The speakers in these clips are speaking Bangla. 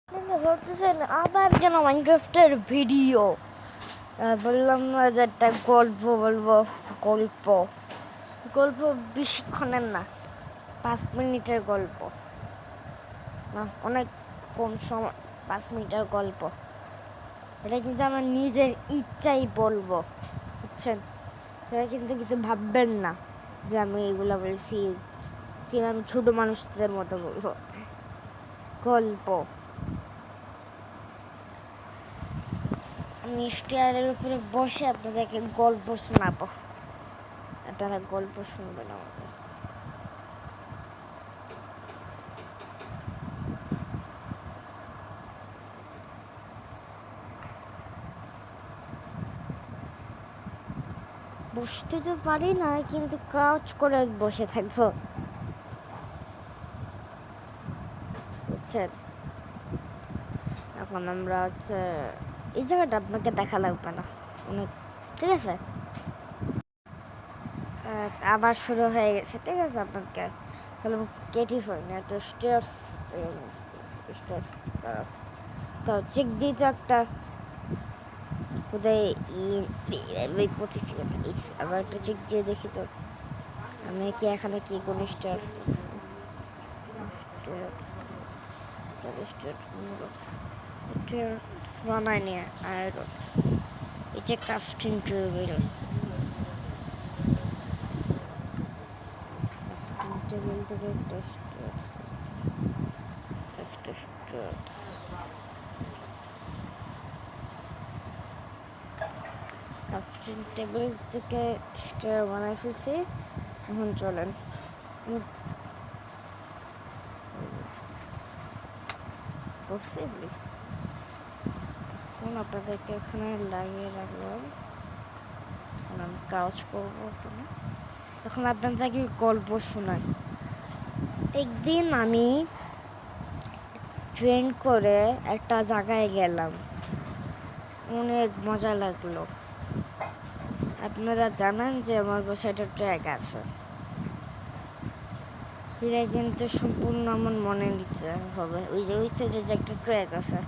ধরতেছেন আবার কেন মাইনক্রাফটের ভিডিও বললাম না যে একটা গল্প বলবো। গল্প গল্প বেশিক্ষণের না, 5 মিনিটের গল্প না, অনেক কম সময়। 5 মিনিটের গল্প, এটা কিন্তু আমার নিজের ইচ্ছাই বলবো, বুঝছেন? সেটা কিন্তু কিছু ভাববেন না যে আমি এগুলা বলছি কিনা, আমি ছোট মানুষদের মতো বলবো। গল্প আমি স্টেয়ারের উপরে বসে আপনাদেরকে গল্প শোনাবো, আপনারা গল্প শুনবেন আমাদের। বসতে তো পারি না, কিন্তু ক্রাউচ করে বসে থাকবো, বুঝছেন? এখন আমরা এই জায়গাটা আপনাকে দেখা লাগবে না অনেক, ঠিক আছে? আবার শুরু হয়ে গেছে, ঠিক আছে? আপনাকে তাহলে কেটে ফেলি একটা স্টেয়ার্স, তো চেক দিই তো একটা কোথায় আবার একটা চেক দিয়ে দেখি তো আমি কি এখানে কি কোন স্টার বানাই নিয়ে আর এটা ক্রাফটিং টেবিল থেকে ক্রাফটিং টেবিল থেকে স্টার বানাই ফেলছি। এখন চলেন আপনাদেরকে এখানে লাগিয়ে রাখলাম। আমি কাজ করবো এখানে। এখন আপনাদেরকে গল্প শোনাই। একদিন আমি ট্রেন করে একটা জায়গায় গেলাম, অনেক মজা লাগলো। আপনারা জানেন যে আমার বাসায় একটা ট্র্যাক আছে, এটা কিন্তু সম্পূর্ণ আমার মনে নিতে হবে। ওই যে একটা ট্র্যাক আছে,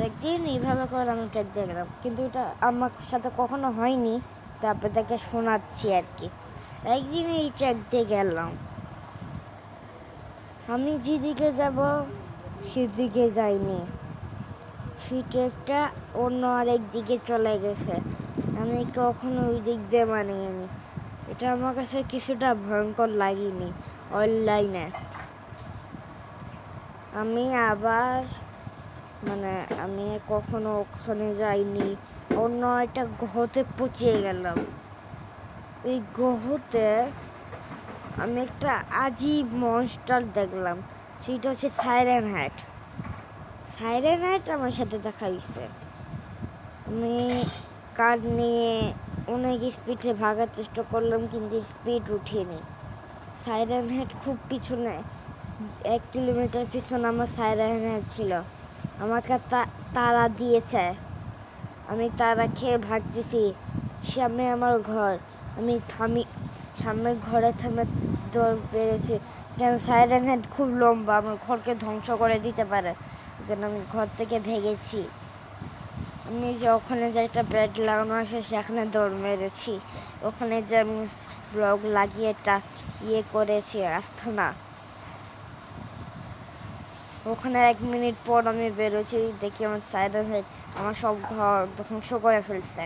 একদিন এইভাবে করে আমি ট্র্যাক দিয়ে গেলাম, কিন্তু এটা আমার সাথে কখনো হয়নি, তা আপনাদেরকে শোনাচ্ছি আর কি। একদিন এই ট্র্যাক দিয়ে গেলাম, আমি যেদিকে যাব সেদিকে যাইনি, সেই ট্র্যাকটা অন্য আরেক দিকে চলে গেছে, আমি কখনো ওই দিক দিয়ে মানিনি। এটা আমার কাছে কিছুটা ভয়ঙ্কর লাগেনি। অনলাইনে আমি আবার আমি কখনো ওখানে যাইনি, অন্য একটা গ্রহতে পচিয়ে গেলাম। ওই গ্রহতে আমি একটা আজীব মনস্টার দেখলাম, সেটা হচ্ছে সাইরেন হ্যাট। সাইরেন হ্যাট আমার সাথে দেখা হয়েছে। আমি কার নিয়ে অনেক স্পিডে ভাগার চেষ্টা করলাম, কিন্তু স্পিড উঠিনি। সাইরেন হেড খুব পিছনে, 1 কিলোমিটার পিছনে আমার সাইরেন হেড ছিল। আমাকে তারা দিয়েছে, আমি তারা খেয়ে ভাগতেছি। সামনে আমার ঘর, আমি সামনে ঘরে থামে দৌড় পেরেছি, কেন সাইরেন হেড খুব লম্বা, আমার ঘরকে ধ্বংস করে দিতে পারে, যেন আমি ঘর থেকে ভেগেছি। আমি যে ওখানে যে একটা বেড লাগানো আছে সেখানে দৌড় মেরেছি, ওখানে যে আমি ব্লক লাগিয়ে করেছি আস্থানা, ওখানে 1 মিনিট পর আমি বেরোছি, দেখি আমার সাইরেন হেড আমার সব ঘর ধ্বংস করে ফেলছে।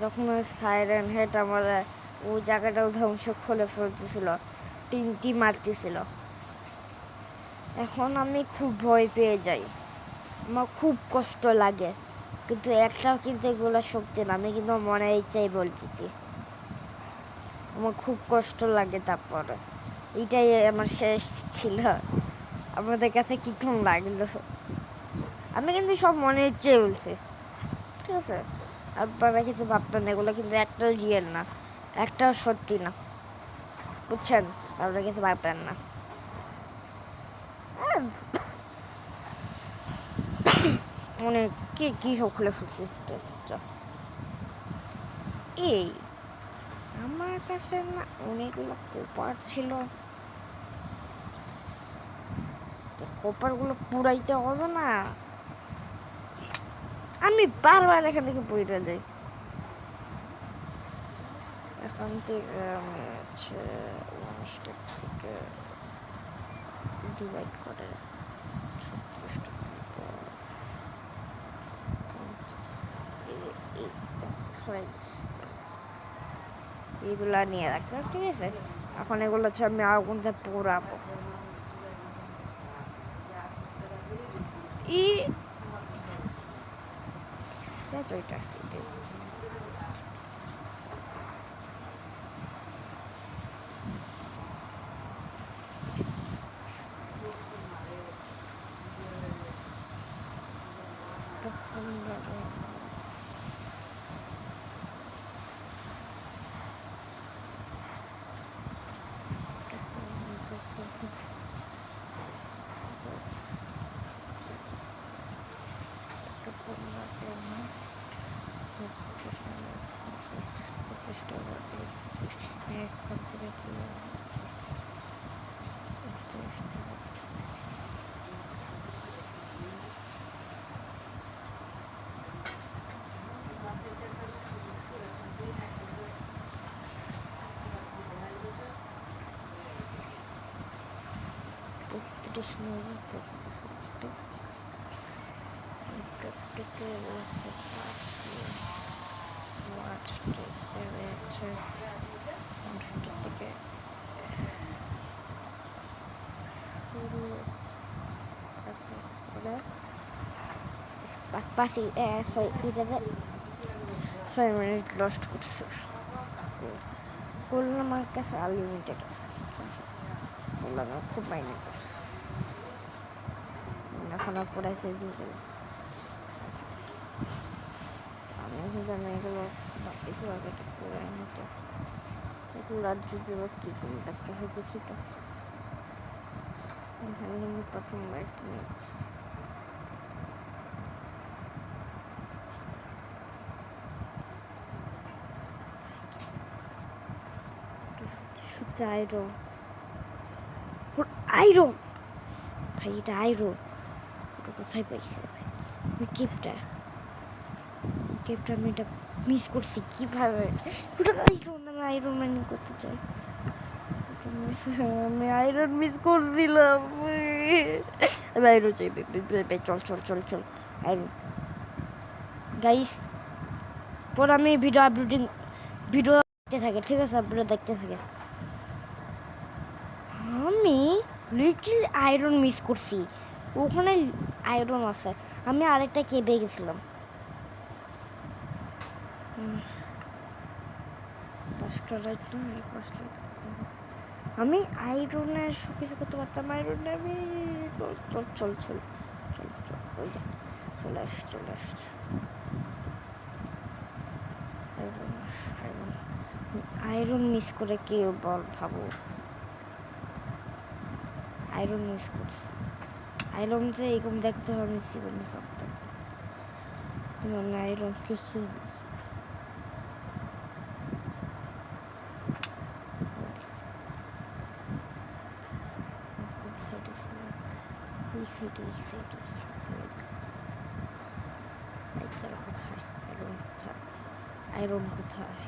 তখন ওই সাইরেন হেড আমার ওই জায়গাটাও ধ্বংস করে ফেলতেছিল, তিনটি মারতেছিল। এখন আমি খুব ভয় পেয়ে যাই, আমার খুব কষ্ট লাগে, কিন্তু একটাও কিন্তু এগুলো শক্তি না, আমি কিন্তু মনের ইচ্ছাই বলতেছি। আমার খুব কষ্ট লাগে। তারপরে এটাই আমার শেষ ছিল। আমাদের কাছে কিরকম লাগলো? আমি কিন্তু সব মনের ইচ্ছাই বলছি, ঠিক আছে? আপনারা কিছু ভাববেন, এগুলো কিন্তু একটাও রিয়েল না, একটাও সত্যি না, বুঝছেন? আপনারা কিছু ভাববেন না। অনেক কি সব খুলে ফেলছি। এই আমার কাছে না অনেকগুলো পেপার ছিল, কপারগুলো পুরাইতে হবে না। আমি বারবার এখান থেকে পড়ে যাই। এখান থেকে আমি হচ্ছে স্টেপ থেকে ডিভাইড করে এইগুলা নিয়ে রাখলাম, ঠিক আছে। এখন এগুলো হচ্ছে আমি আগুনতে পোড়াবো। ওইটা Pasti, এটাতে 6 মিনিট লস্ট করছে। করলাম, আমার কাছে আনলিমিটেড আছে, করলাম খুব মাইনে করছে। এখন পড়াইছে যেগুলো আমি জানি, এগুলো একটু আগে পড়াই নিতে, এগুলো আর যদি কী করে দেখতে হয় দেখি তো। এখানে আমি প্রথমবার কিনেছি। আয়রন, আয়রন ভাই, এটা আয়রন। ওটা কোথায় পাইছি আমি? কেপটা আমি এটা মিস করছি কিভাবে? ওটা আয়রন, আমি আয়রন ম্যান করতে চাই। আমি আয়রন মিস করছিলাম। আমি আয়রন চাই। চল চল চল চল আয়রন। গাইস, পর আমি ভিডিও দেখতে থাকে, ঠিক আছে? ভিডিও দেখতে থাকে। আমি লিটল আয়রন মিস করছি, ওখানে আয়রন আছে। আমি আরেকটা কেবে গেছিলাম। আমি আয়রনের কিছু করতে পারতাম। আয়রনে আমি চল চল চল চল চল চল ওই যা চলে আস চলে আস। আয়রন মিস করে কেউ বল ভাবো? আয়রন মিস করছি। আয়রন যে এরকম দেখতে হবে আমি জীবনে ভাবতাম, কিন্তু আমি আয়রন কিছুই কোথায়? আয়রন কোথায়?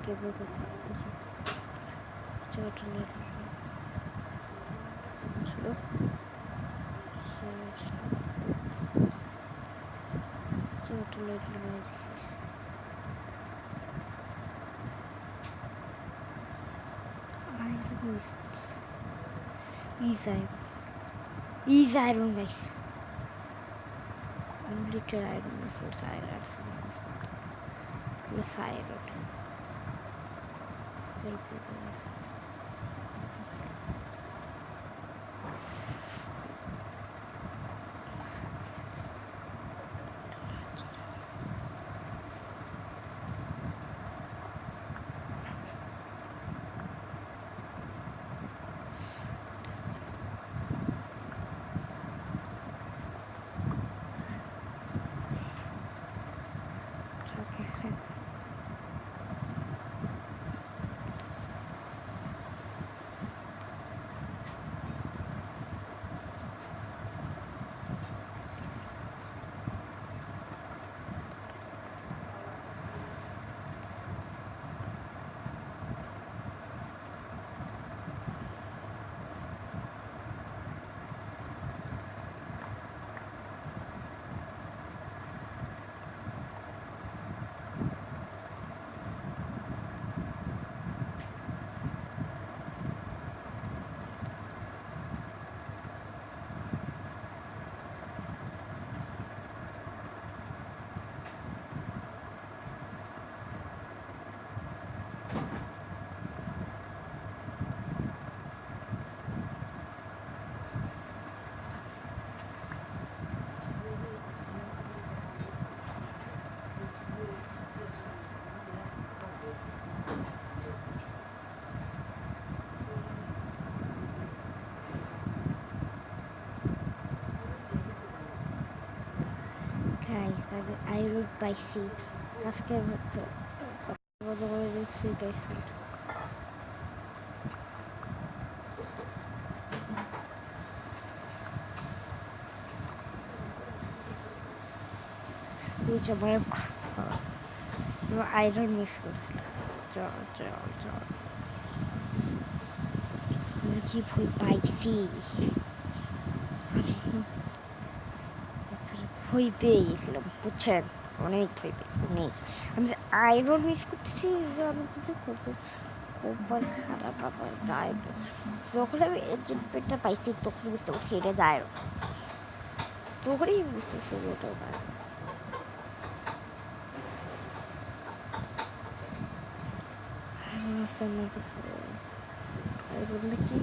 কেবল কোথায় ছিল? Is iron guys. Unlimited iron resource. Iron. Plus iron. ভয় পাইছি আজকে আয়রন মিস করছিলাম। চল চল চল কি ভয় পাইছি, ভয় পেয়ে গেছিলাম বুঝছেন, অনেক ভয় পেয়েছি অনেক। আমি আয়রন মিস করতেছি, আমি কিছু করবো কপাল খারাপ আবার যায়। যখন আমি এজেন্ট পেটটা পাইছি তখন বুঝতে পারছি এটা যায়, তখনই বুঝতেছি এটা যায়। আমার কাছে আয়রনটা কি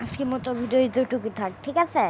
আজকের মতো ভিডিও এতটুকু থাক, ঠিক আছে।